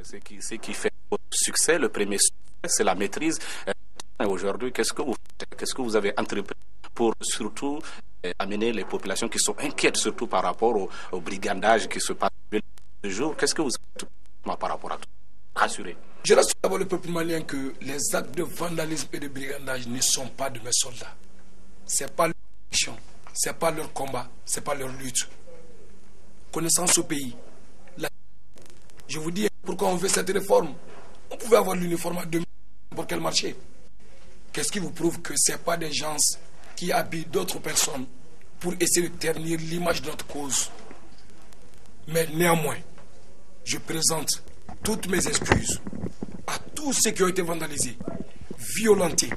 Ce qui fait votre succès, le premier succès, c'est la maîtrise. Aujourd'hui, qu'est-ce que vous avez entrepris pour surtout amener les populations qui sont inquiètes, surtout par rapport au brigandage qui se passe le jour? Qu'est-ce que vous avez par rapport à tout? Rassurez. Je rassure d'abord le peuple malien que les actes de vandalisme et de brigandage ne sont pas de mes soldats. Ce n'est pas leur mission, ce n'est pas leur combat, ce n'est pas leur lutte. Connaissant ce pays, je vous dis pourquoi on veut cette réforme. On pouvait avoir l'uniforme à 2000 pour quel marché? Qu'est-ce qui vous prouve que ce n'est pas des gens qui habillent d'autres personnes pour essayer de ternir l'image de notre cause? Mais néanmoins, je présente toutes mes excuses à tous ceux qui ont été vandalisés, violentés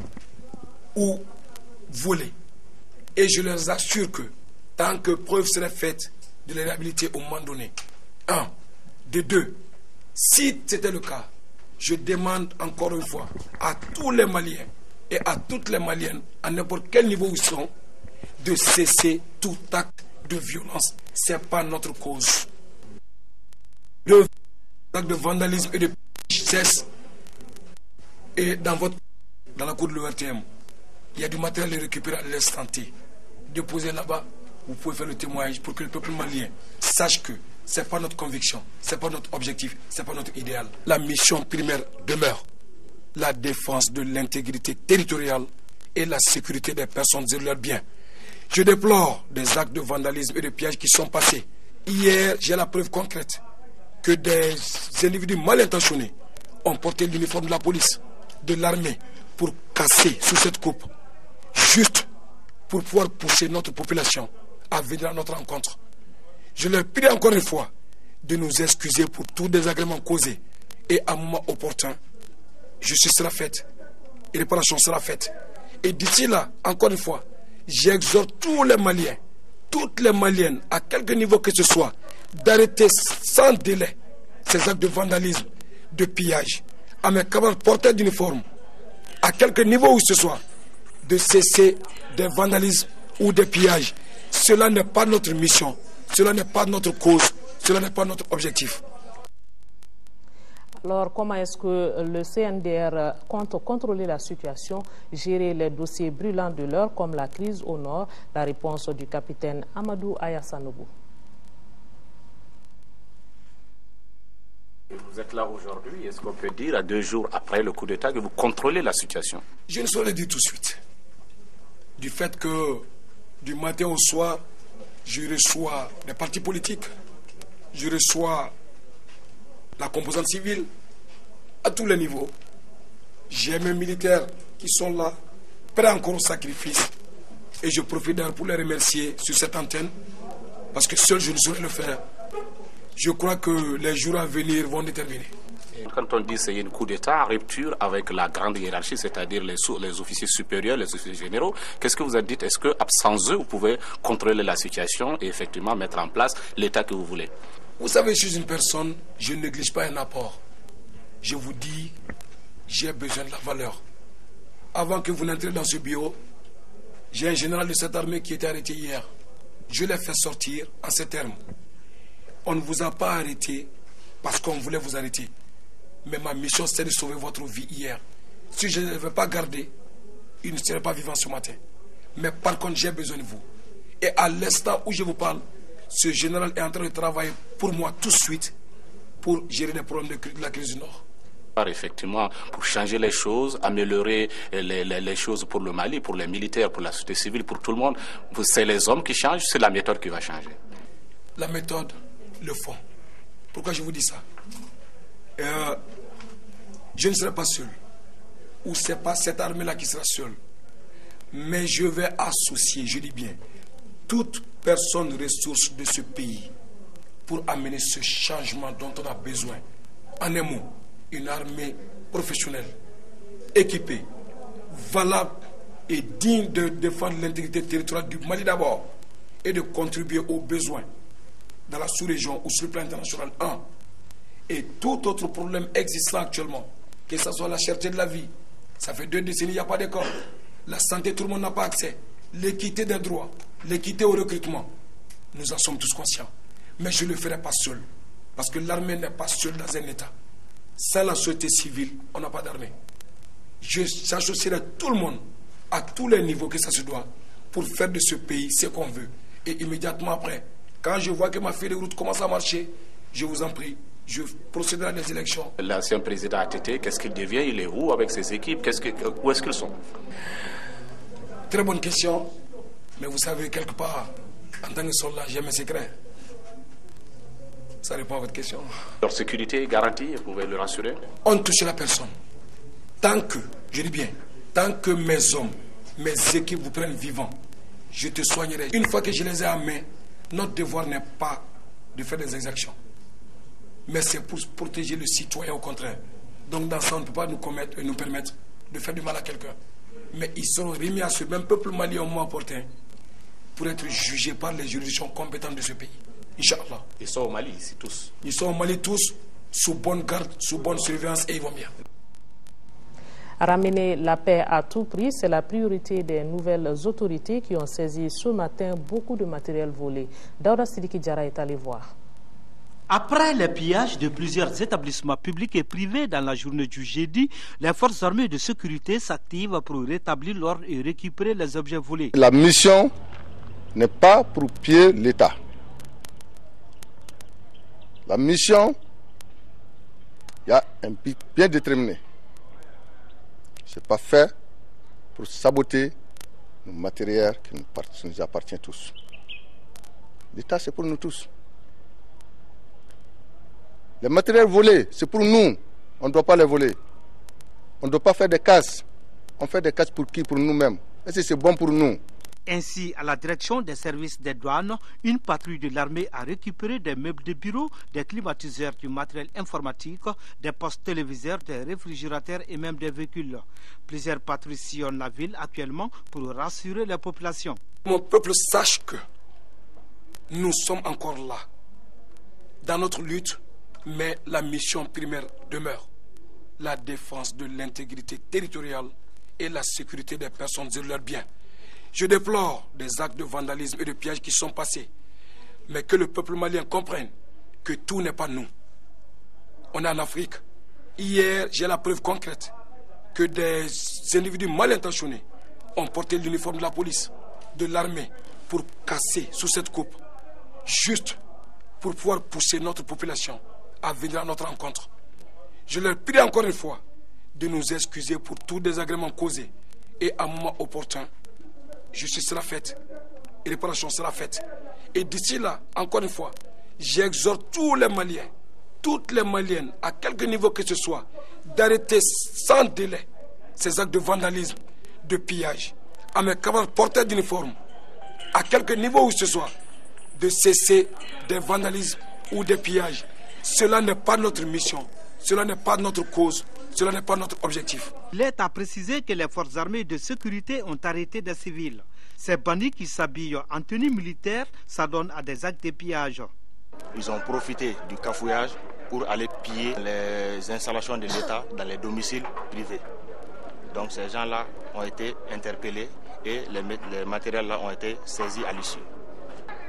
ou volés. Et je leur assure que tant que preuve serait faite de les réhabiliter au moment donné, un, de deux, si c'était le cas, je demande encore une fois à tous les Maliens et à toutes les Maliennes, à n'importe quel niveau où ils sont, de cesser tout acte de violence. Ce n'est pas notre cause. Le acte de vandalisme et de cesse. Et dans la cour de l'ORTM, il y a du matériel récupéré à l'instant T. Déposé là-bas, vous pouvez faire le témoignage pour que le peuple malien sache que ce n'est pas notre conviction, ce n'est pas notre objectif, ce n'est pas notre idéal. La mission primaire demeure la défense de l'intégrité territoriale et la sécurité des personnes et de leurs biens. Je déplore des actes de vandalisme et de pillage qui sont passés. Hier, j'ai la preuve concrète que des individus mal intentionnés ont porté l'uniforme de la police, de l'armée, pour casser sous cette coupe, juste pour pouvoir pousser notre population à venir à notre rencontre. Je leur prie encore une fois de nous excuser pour tout désagrément causé et à un moment opportun, justice sera faite et réparation sera faite. Et d'ici là, encore une fois, j'exhorte tous les Maliens, toutes les Maliennes, à quelque niveau que ce soit, d'arrêter sans délai ces actes de vandalisme, de pillage, à mes camarades porteurs d'uniforme, à quelque niveau où ce soit, de cesser des vandalismes ou des pillages. Cela n'est pas notre mission, cela n'est pas notre cause, cela n'est pas notre objectif. Alors, comment est-ce que le CNDR compte contrôler la situation, gérer les dossiers brûlants de l'heure, comme la crise au nord? La réponse du capitaine Amadou Ayassanoubou. Vous êtes là aujourd'hui, est-ce qu'on peut dire, à 2 jours après le coup d'État, que vous contrôlez la situation? Je ne saurais le dire tout de suite. Du fait que, du matin au soir, je reçois des partis politiques, je reçois la composante civile, à tous les niveaux. J'ai mes militaires qui sont là, prêts encore au sacrifice. Et je profite d'ailleurs pour les remercier sur cette antenne, parce que seul je ne saurais le faire. Je crois que les jours à venir vont déterminer. Quand on dit qu'il y a une coup d'État en rupture avec la grande hiérarchie, c'est-à-dire les officiers supérieurs, les officiers généraux, qu'est-ce que vous avez dit? Est-ce que, sans eux, vous pouvez contrôler la situation et effectivement mettre en place l'État que vous voulez? Vous savez, je suis une personne, je ne néglige pas un apport. Je vous dis, j'ai besoin de la valeur. Avant que vous n'entriez dans ce bureau, j'ai un général de cette armée qui était arrêté hier. Je l'ai fait sortir en ces termes. On ne vous a pas arrêté parce qu'on voulait vous arrêter. Mais ma mission, c'est de sauver votre vie hier. Si je ne l'avais pas gardé, il ne serait pas vivant ce matin. Mais par contre, j'ai besoin de vous. Et à l'instant où je vous parle, ce général est en train de travailler pour moi tout de suite pour gérer les problèmes de la crise du Nord. Effectivement, pour changer les choses, améliorer les choses pour le Mali, pour les militaires, pour la société civile, pour tout le monde, c'est les hommes qui changent, c'est la méthode qui va changer. La méthode, le fond. Pourquoi je vous dis ça? Je ne serai pas seul. Ou ce n'est pas cette armée-là qui sera seule. Mais je vais associer, je dis bien, toute personne ressource de ce pays pour amener ce changement dont on a besoin. En un mot, une armée professionnelle, équipée, valable et digne de défendre l'intégrité territoriale du Mali d'abord et de contribuer aux besoins dans la sous-région ou sur le plan international. Et tout autre problème existant actuellement, que ce soit la cherté de la vie, ça fait 2 décennies, il n'y a pas d'école. La santé, tout le monde n'a pas accès. L'équité des droits, l'équité au recrutement, nous en sommes tous conscients. Mais je ne le ferai pas seul. Parce que l'armée n'est pas seule dans un État. Sans la société civile, on n'a pas d'armée. J'associerai tout le monde, à tous les niveaux que ça se doit, pour faire de ce pays ce qu'on veut. Et immédiatement après, quand je vois que ma feuille de route commence à marcher, je vous en prie, je procéderai à des élections. L'ancien président ATT, qu'est-ce qu'il devient? Il est où avec ses équipes? Où est-ce qu'ils sont? Très bonne question. Mais vous savez, quelque part, en tant que soldat, j'ai mes secrets. Ça répond à votre question. Leur sécurité est garantie, vous pouvez le rassurer? On ne touche la personne. Tant que, je dis bien, tant que mes hommes, mes équipes vous prennent vivant, je te soignerai. Une fois que je les ai en main, notre devoir n'est pas de faire des exactions. Mais c'est pour protéger le citoyen au contraire. Donc dans ça, on ne peut pas nous permettre de faire du mal à quelqu'un. Mais ils seront remis à ce même peuple malien au moment opportun pour être jugés par les juridictions compétentes de ce pays. Inch'Allah. Ils sont au Mali ici tous? Ils sont au Mali tous, sous bonne garde, sous bonne surveillance et ils vont bien. Ramener la paix à tout prix, c'est la priorité des nouvelles autorités qui ont saisi ce matin beaucoup de matériel volé. Daouda Sidiki Diarra est allé voir. Après le pillage de plusieurs établissements publics et privés dans la journée du jeudi, les forces armées de sécurité s'activent pour rétablir l'ordre et récupérer les objets volés. La mission n'est pas pour piller l'État. La mission, il y a un but bien déterminé. Ce n'est pas fait pour saboter nos matériels qui nous appartiennent tous. L'État, c'est pour nous tous. Les matériels volés, c'est pour nous. On ne doit pas les voler. On ne doit pas faire des casses. On fait des casses pour qui? Pour nous-mêmes. Est-ce que c'est bon pour nous? Ainsi, à la direction des services des douanes, une patrouille de l'armée a récupéré des meubles de bureau, des climatiseurs, du matériel informatique, des postes téléviseurs, des réfrigérateurs et même des véhicules. Plusieurs patrouilles sillonnent la ville actuellement pour rassurer la population. Mon peuple sache que nous sommes encore là, dans notre lutte, mais la mission primaire demeure. La défense de l'intégrité territoriale et la sécurité des personnes et de leurs biens. Je déplore des actes de vandalisme et de pillage qui sont passés, mais que le peuple malien comprenne que tout n'est pas nous. On est en Afrique. Hier, j'ai la preuve concrète que des individus mal intentionnés ont porté l'uniforme de la police, de l'armée, pour casser sous cette coupe, juste pour pouvoir pousser notre population à venir à notre rencontre. Je leur prie encore une fois de nous excuser pour tout désagrément causé et à un moment opportun, justice sera faite et réparation sera faite. Et d'ici là, encore une fois, j'exhorte tous les Maliens, toutes les Maliennes, à quelque niveau que ce soit, d'arrêter sans délai ces actes de vandalisme, de pillage, à mes camarades porteurs d'uniforme, à quelque niveau où ce soit, de cesser des vandalismes ou des pillages. Cela n'est pas notre mission, cela n'est pas notre cause, cela n'est pas notre objectif. L'État a précisé que les forces armées de sécurité ont arrêté des civils. Ces bandits qui s'habillent en tenue militaire s'adonnent à des actes de pillage. Ils ont profité du cafouillage pour aller piller les installations de l'État dans les domiciles privés. Donc ces gens-là ont été interpellés et les matériels-là ont été saisis à l'issue.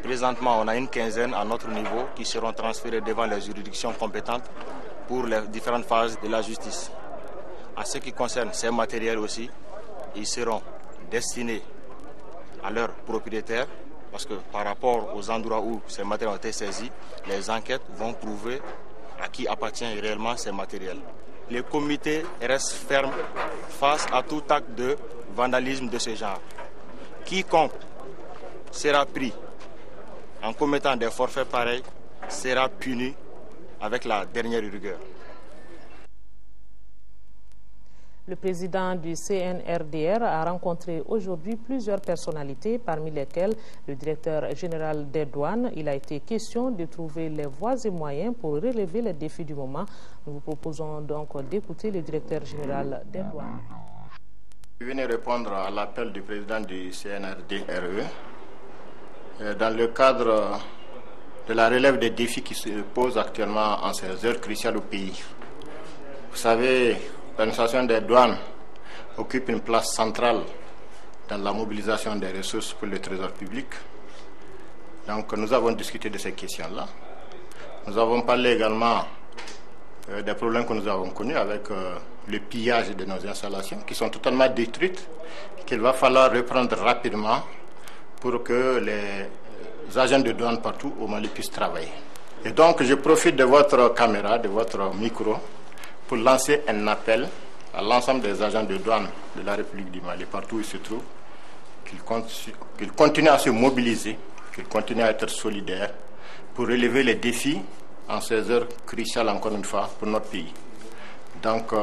Présentement, on a une quinzaine à notre niveau qui seront transférés devant les juridictions compétentes pour les différentes phases de la justice. En ce qui concerne ces matériels aussi, ils seront destinés à leurs propriétaires parce que par rapport aux endroits où ces matériels ont été saisis, les enquêtes vont prouver à qui appartient réellement ces matériels. Les comités restent fermes face à tout acte de vandalisme de ce genre. Quiconque sera pris en commettant des forfaits pareils sera puni avec la dernière rigueur. Le président du CNRDR a rencontré aujourd'hui plusieurs personnalités, parmi lesquelles le directeur général des douanes. Il a été question de trouver les voies et moyens pour relever les défis du moment. Nous vous proposons donc d'écouter le directeur général des douanes. Je venais répondre à l'appel du président du CNRDRE dans le cadre de la relève des défis qui se posent actuellement en ces heures cruciales au pays. Vous savez, l'administration des douanes occupe une place centrale dans la mobilisation des ressources pour le trésor public. Donc nous avons discuté de ces questions-là. Nous avons parlé également des problèmes que nous avons connus avec le pillage de nos installations qui sont totalement détruites, qu'il va falloir reprendre rapidement pour que les agents de douane partout au Mali puissent travailler. Et donc je profite de votre caméra, de votre micro, pour lancer un appel à l'ensemble des agents de douane de la République du Mali, partout où ils se trouvent, qu'ils continuent à se mobiliser, qu'ils continuent à être solidaires pour relever les défis en ces heures cruciales, encore une fois, pour notre pays. Donc,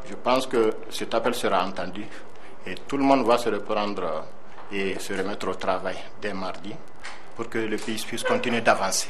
je pense que cet appel sera entendu et tout le monde va se reprendre et se remettre au travail dès mardi pour que le pays puisse continuer d'avancer.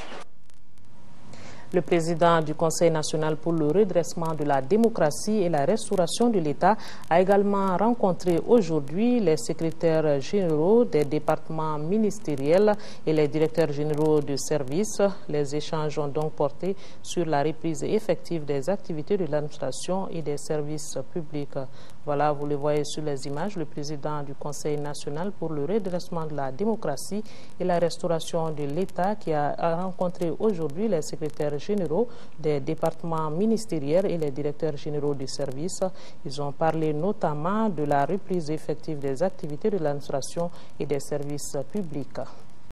Le président du Conseil national pour le redressement de la démocratie et la restauration de l'État a également rencontré aujourd'hui les secrétaires généraux des départements ministériels et les directeurs généraux de services. Les échanges ont donc porté sur la reprise effective des activités de l'administration et des services publics. Voilà, vous le voyez sur les images, le président du Conseil national pour le redressement de la démocratie et la restauration de l'État qui a rencontré aujourd'hui les secrétaires généraux des départements ministériels et les directeurs généraux du service. Ils ont parlé notamment de la reprise effective des activités de l'administration et des services publics.